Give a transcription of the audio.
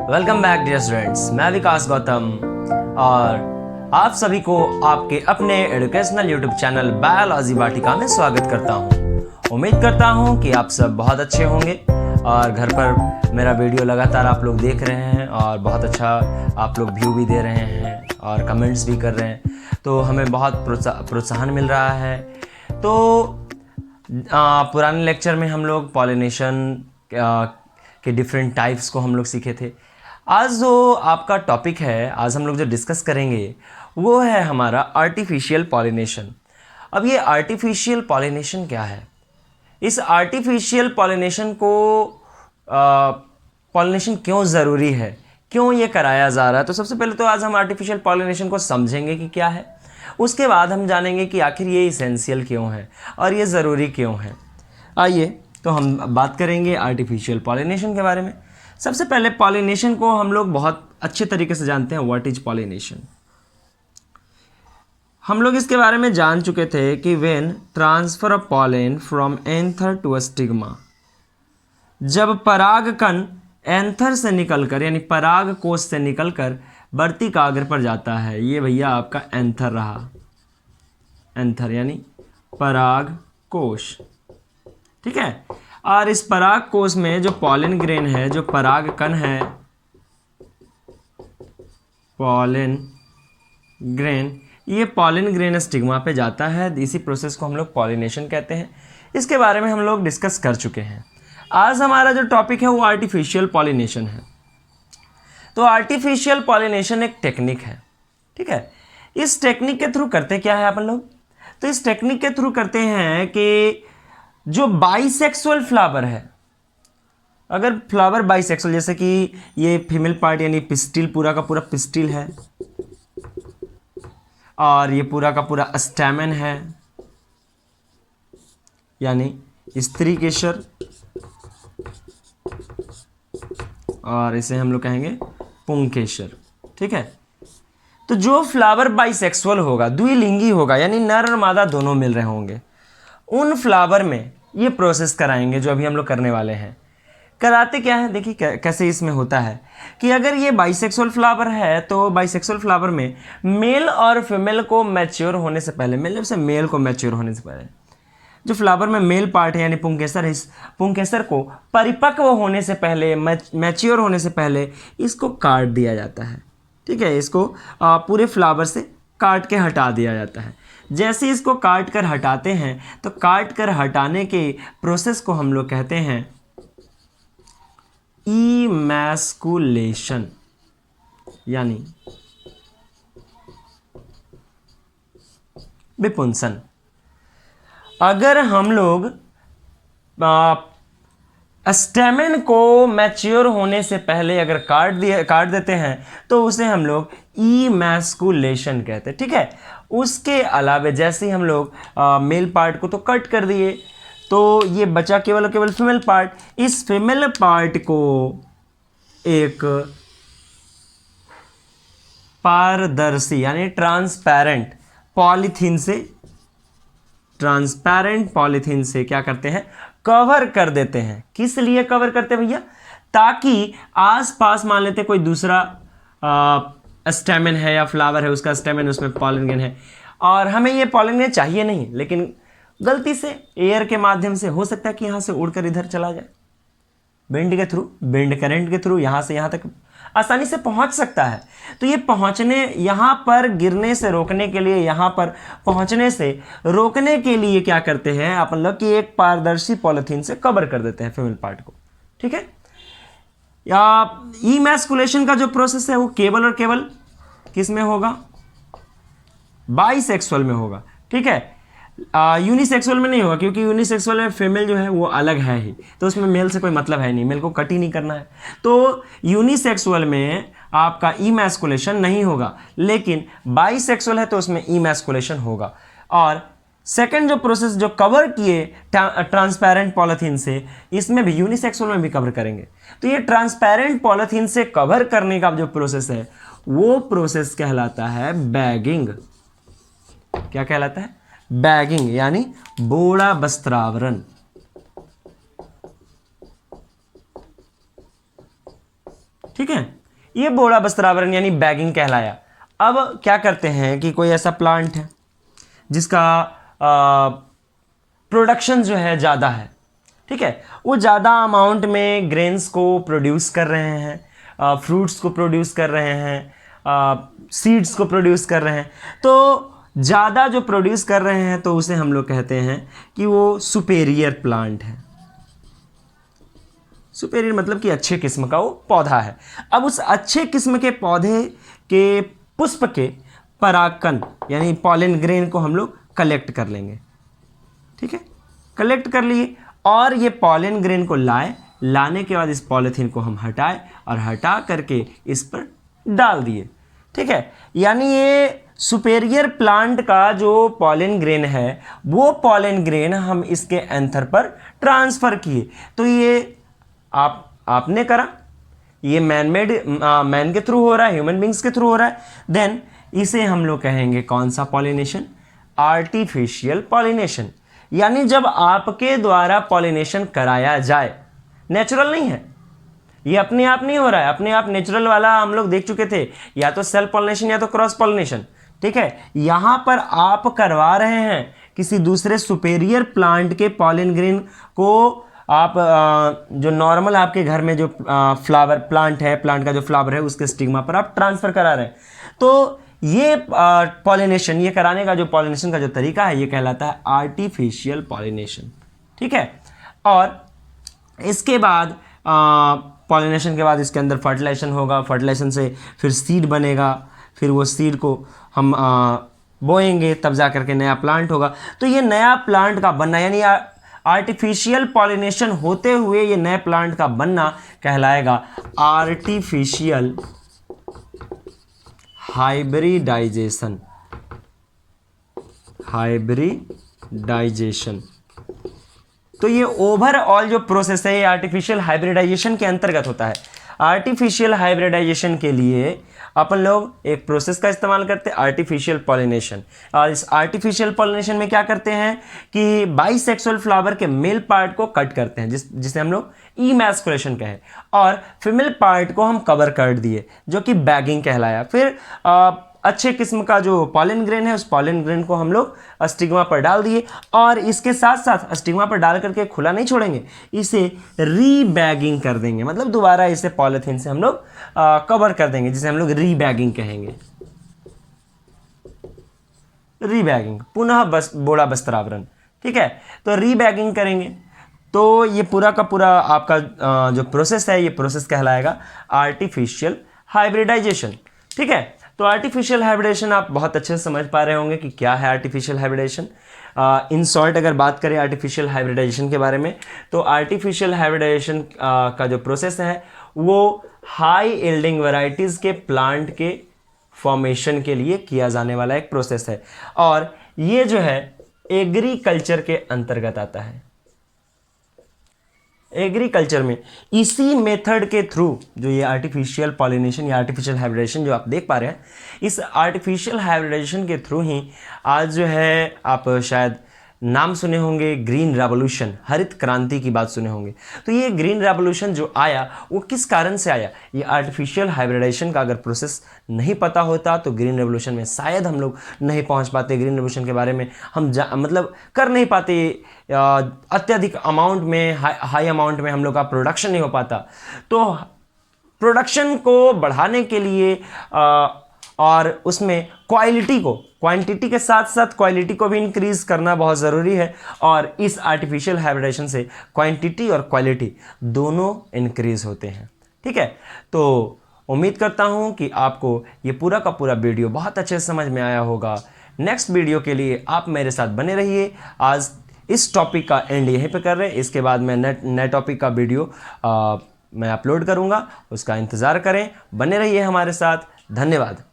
Welcome back dear students, मैं विकास गौतम और आप सभी को आपके अपने एजुकेशनल यूट्यूब चैनल बायोलॉजी वाटिका में स्वागत करता हूं। उम्मीद करता हूं कि आप सब बहुत अच्छे होंगे और घर पर मेरा वीडियो लगातार आप लोग देख रहे हैं और बहुत अच्छा आप लोग व्यू भी दे रहे हैं और कमेंट्स भी कर रहे हैं, तो हमें बहुत प्रोत्साहन मिल रहा है। तो पुराने लेक्चर में हम लोग पॉलिनेशन के डिफरेंट टाइप्स को हम लोग सीखे थे। आज जो आपका टॉपिक है, आज हम लोग जो डिस्कस करेंगे वो है हमारा आर्टिफिशियल पॉलिनेशन। अब ये आर्टिफिशियल पॉलिनेशन क्या है? इस आर्टिफिशियल पॉलिनेशन को पॉलिनेशन क्यों ज़रूरी है, क्यों ये कराया जा रहा है? तो सबसे पहले तो आज हम आर्टिफिशियल पॉलिनेशन को समझेंगे कि क्या है, उसके बाद हम जानेंगे कि आखिर ये इसेंशियल क्यों है और ये ज़रूरी क्यों है। आइए तो हम बात करेंगे आर्टिफिशियल पॉलिनेशन के बारे में। सबसे पहले पॉलिनेशन को हम लोग बहुत अच्छे तरीके से जानते हैं। What is pollination? हम लोग इसके बारे में जान चुके थे कि when transfer of pollen from anther to stigma, जब परागकण एंथर से निकलकर यानी पराग कोश से निकलकर वर्तिकाग्र पर जाता है। ये भैया आपका एंथर रहा, एंथर यानी पराग कोश, ठीक है। और इस पराग कोश में जो पॉलन ग्रेन है, जो पराग कण है, पॉलन ग्रेन, ये पॉलन ग्रेन स्टिग्मा पे जाता है। इसी प्रोसेस को हम लोग पॉलिनेशन कहते हैं। इसके बारे में हम लोग डिस्कस कर चुके हैं। आज हमारा जो टॉपिक है वो आर्टिफिशियल पॉलिनेशन है। तो आर्टिफिशियल पॉलिनेशन एक टेक्निक है, ठीक है। इस टेक्निक के थ्रू करते क्या है अपन लोग? तो इस टेक्निक के थ्रू करते हैं कि जो बाइसेक्सुअल फ्लावर है, अगर फ्लावर बाइसेक्सुअल, जैसे कि ये फीमेल पार्ट यानी पिस्टिल, पूरा का पूरा पिस्टिल है और ये पूरा का पूरा स्टैमेन है यानी स्त्री केसर, और इसे हम लोग कहेंगे पुंकेसर, ठीक है। तो जो फ्लावर बाइसेक्सुअल होगा, द्विलिंगी होगा, यानी नर और मादा दोनों मिल रहे होंगे, उन फ्लावर में ये प्रोसेस कराएंगे जो अभी हम लोग करने वाले हैं। कराते क्या है, देखिए कैसे इसमें होता है कि अगर ये बाइसेक्सुअल फ्लावर है तो बाइसेक्सुअल फ्लावर में मेल और फीमेल को मैच्योर होने से पहले, मेल को मैच्योर होने से पहले, जो फ्लावर में मेल पार्ट है यानी पुंकेसर, इस पुंकेसर को परिपक्व होने से पहले, मैच्योर होने से पहले इसको काट दिया जाता है, ठीक है। इसको पूरे फ्लावर से काट के हटा दिया जाता है। जैसे इसको काट कर हटाते हैं तो काट कर हटाने के प्रोसेस को हम लोग कहते हैं इमैस्कुलेशन, यानी विपुंसन। अगर हम लोग स्टेमेन को मैच्योर होने से पहले अगर काट देते हैं तो उसे हम लोग इमैस्कुलेशन कहते हैं, ठीक है। उसके अलावा जैसे ही हम लोग मेल पार्ट को तो कट कर दिए तो ये बचा केवल फीमेल पार्ट। इस फीमेल पार्ट को एक पारदर्शी यानी ट्रांसपेरेंट पॉलीथीन से क्या करते हैं, कवर कर देते हैं। किस लिए कवर करते हैं भैया? ताकि आसपास मान लेते कोई दूसरा स्टेमेन है या फ्लावर है, उसका स्टेमेन, उसमें पॉलन ग्रेन है और हमें ये पॉलन ग्रेन चाहिए नहीं, लेकिन गलती से एयर के माध्यम से हो सकता है कि यहाँ से उड़कर इधर चला जाए, विंड के थ्रू, विंड करंट के थ्रू यहाँ से यहाँ तक आसानी से पहुँच सकता है। तो ये पहुँचने, यहाँ पर गिरने से रोकने के लिए, यहाँ पर पहुँचने से रोकने के लिए क्या करते हैं अपन लोग कि एक पारदर्शी पॉलिथीन से कवर कर देते हैं फीमेल पार्ट को, ठीक है। या इमैस्कुलेशन का जो प्रोसेस है वो केवल और केवल किस में होगा? बाइसेक्सुअल में होगा, ठीक है। यूनिसेक्सुअल में नहीं होगा, क्योंकि यूनिसेक्सुअल में फीमेल जो है वो अलग है ही, तो उसमें मेल से कोई मतलब है नहीं, मेल को कट ही नहीं करना है। तो यूनिसेक्सुअल में आपका इमैस्कुलेशन नहीं होगा, लेकिन बाइसेक्सुअल है तो उसमें इमैस्कुलेशन होगा। और सेकंड जो प्रोसेस जो कवर किए ट्रांसपेरेंट पॉलिथीन से, इसमें भी यूनिसेक्सुअल में भी कवर करेंगे। तो ये ट्रांसपेरेंट पॉलिथीन से कवर करने का जो प्रोसेस है वो प्रोसेस कहलाता है बैगिंग। क्या कहलाता है? बैगिंग, यानी बोड़ा वस्त्रावरण, ठीक है। ये बोड़ा वस्त्रावरण यानी बैगिंग कहलाया। अब क्या करते हैं कि कोई ऐसा प्लांट है जिसका प्रोडक्शन जो है ज़्यादा है, ठीक है, वो ज़्यादा अमाउंट में ग्रेन्स को प्रोड्यूस कर रहे हैं, फ्रूट्स को प्रोड्यूस कर रहे हैं, सीड्स को प्रोड्यूस कर रहे हैं, तो ज़्यादा जो प्रोड्यूस कर रहे हैं तो उसे हम लोग कहते हैं कि वो सुपेरियर प्लांट है। सुपेरियर मतलब कि अच्छे किस्म का वो पौधा है। अब उस अच्छे किस्म के पौधे के पुष्प के परागकण यानी पॉलन ग्रेन को हम लोग कलेक्ट कर लेंगे, ठीक है, कलेक्ट कर लिए और ये पॉलन ग्रेन को लाने के बाद इस पॉलीथीन को हम हटाए और हटा करके इस पर डाल दिए, ठीक है। यानी ये सुपेरियर प्लांट का जो पॉलन ग्रेन है वो पॉलन ग्रेन हम इसके एंथर पर ट्रांसफ़र किए। तो ये आपने करा, ये मैन के थ्रू हो रहा है, ह्यूमन बींग्स के थ्रू हो रहा है। देन इसे हम लोग कहेंगे कौन सा पॉलिनेशन? Artificial pollination. यानी जब आपके द्वारा पॉलिनेशन कराया जाए, नेचुरल नहीं है, ये अपने आप नहीं हो रहा है। अपने आप नेचुरल वाला हम लोग देख चुके थे, या तो सेल्फ पॉलिनेशन या तो क्रॉस पॉलिनेशन, ठीक है। यहाँ पर आप करवा रहे हैं किसी दूसरे सुपेरियर प्लांट के पॉलन ग्रेन को, आप जो नॉर्मल आपके घर में जो फ्लावर प्लांट है, प्लांट का जो फ्लावर है उसके स्टिग्मा पर आप ट्रांसफ़र करा रहे हैं। तो ये पॉलिनेशन, ये कराने का जो पॉलिनेशन का जो तरीका है ये कहलाता है आर्टिफिशियल पॉलिनेशन, ठीक है। और इसके बाद पॉलिनेशन के बाद इसके अंदर फर्टिलाइजेशन होगा, फर्टिलाइजेशन से फिर सीड बनेगा, फिर वो सीड को हम बोएंगे, तब जा करके नया प्लांट होगा। तो ये नया प्लांट का बनना यानी आर्टिफिशियल पॉलिनेशन होते हुए ये नए प्लांट का बनना कहलाएगा आर्टिफिशियल हाइब्रिडाइजेशन। हाइब्रिडाइजेशन तो ये ओवरऑल जो प्रोसेस है ये आर्टिफिशियल हाइब्रिडाइजेशन के अंतर्गत होता है। आर्टिफिशियल हाइब्रिडाइजेशन के लिए अपन लोग एक प्रोसेस का इस्तेमाल करते हैं, आर्टिफिशियल पॉलिनेशन। और इस आर्टिफिशियल पॉलिनेशन में क्या करते हैं कि बाइसेक्सुअल फ्लावर के मेल पार्ट को कट करते हैं, जिसे हम लोग इमैस्कुलेशन कहें, और फीमेल पार्ट को हम कवर कर दिए, जो कि बैगिंग कहलाया। फिर अच्छे किस्म का जो पॉलन ग्रेन है उस पॉलन ग्रेन को हम लोग स्टिग्मा पर डाल दिए, और इसके साथ साथ स्टिग्मा पर डाल करके खुला नहीं छोड़ेंगे, इसे रीबैगिंग कर देंगे। मतलब दोबारा इसे पॉलीथीन से हम लोग कवर कर देंगे, जिसे हम लोग रीबैगिंग कहेंगे। रीबैगिंग, पुनः बोड़ा वस्त्रावरण, ठीक है। तो रीबैगिंग करेंगे तो ये पूरा का पूरा आपका जो प्रोसेस है ये प्रोसेस कहलाएगा आर्टिफिशियल हाइब्रिडाइजेशन, ठीक है। तो आर्टिफिशियल हाइब्रिडेशन आप बहुत अच्छे से समझ पा रहे होंगे कि क्या है आर्टिफिशियल हाइब्रिडेशन। इन शॉर्ट अगर बात करें आर्टिफिशियल हाइब्रिडाइजेशन के बारे में, तो आर्टिफिशियल हाइब्रिडाइजेशन का जो प्रोसेस है वो हाई यील्डिंग वैरायटीज़ के प्लांट के फॉर्मेशन के लिए किया जाने वाला एक प्रोसेस है, और ये जो है एग्रीकल्चर के अंतर्गत आता है। एग्रीकल्चर में इसी मेथड के थ्रू जो ये आर्टिफिशियल पॉलिनेशन या आर्टिफिशियल हाइब्रिडेशन जो आप देख पा रहे हैं, इस आर्टिफिशियल हाइब्रिडेशन के थ्रू ही आज जो है आप शायद नाम सुने होंगे ग्रीन रेवोल्यूशन, हरित क्रांति की बात सुने होंगे। तो ये ग्रीन रेवोल्यूशन जो आया वो किस कारण से आया? ये आर्टिफिशियल हाइब्रिडेशन का अगर प्रोसेस नहीं पता होता तो ग्रीन रेवोल्यूशन में शायद हम लोग नहीं पहुंच पाते। ग्रीन रेवोल्यूशन के बारे में हम मतलब कर नहीं पाते, अत्यधिक अमाउंट में, हाई अमाउंट में हम लोग का प्रोडक्शन नहीं हो पाता। तो प्रोडक्शन को बढ़ाने के लिए और उसमें क्वालिटी को, क्वांटिटी के साथ साथ क्वालिटी को भी इंक्रीज करना बहुत ज़रूरी है, और इस आर्टिफिशियल हाइब्रिडेशन से क्वांटिटी और क्वालिटी दोनों इंक्रीज होते हैं, ठीक है। तो उम्मीद करता हूं कि आपको ये पूरा का पूरा वीडियो बहुत अच्छे से समझ में आया होगा। नेक्स्ट वीडियो के लिए आप मेरे साथ बने रहिए। आज इस टॉपिक का एंड यहीं पे कर रहे हैं, इसके बाद मैं नए टॉपिक का वीडियो मैं अपलोड करूँगा, उसका इंतज़ार करें। बने रहिए हमारे साथ। धन्यवाद।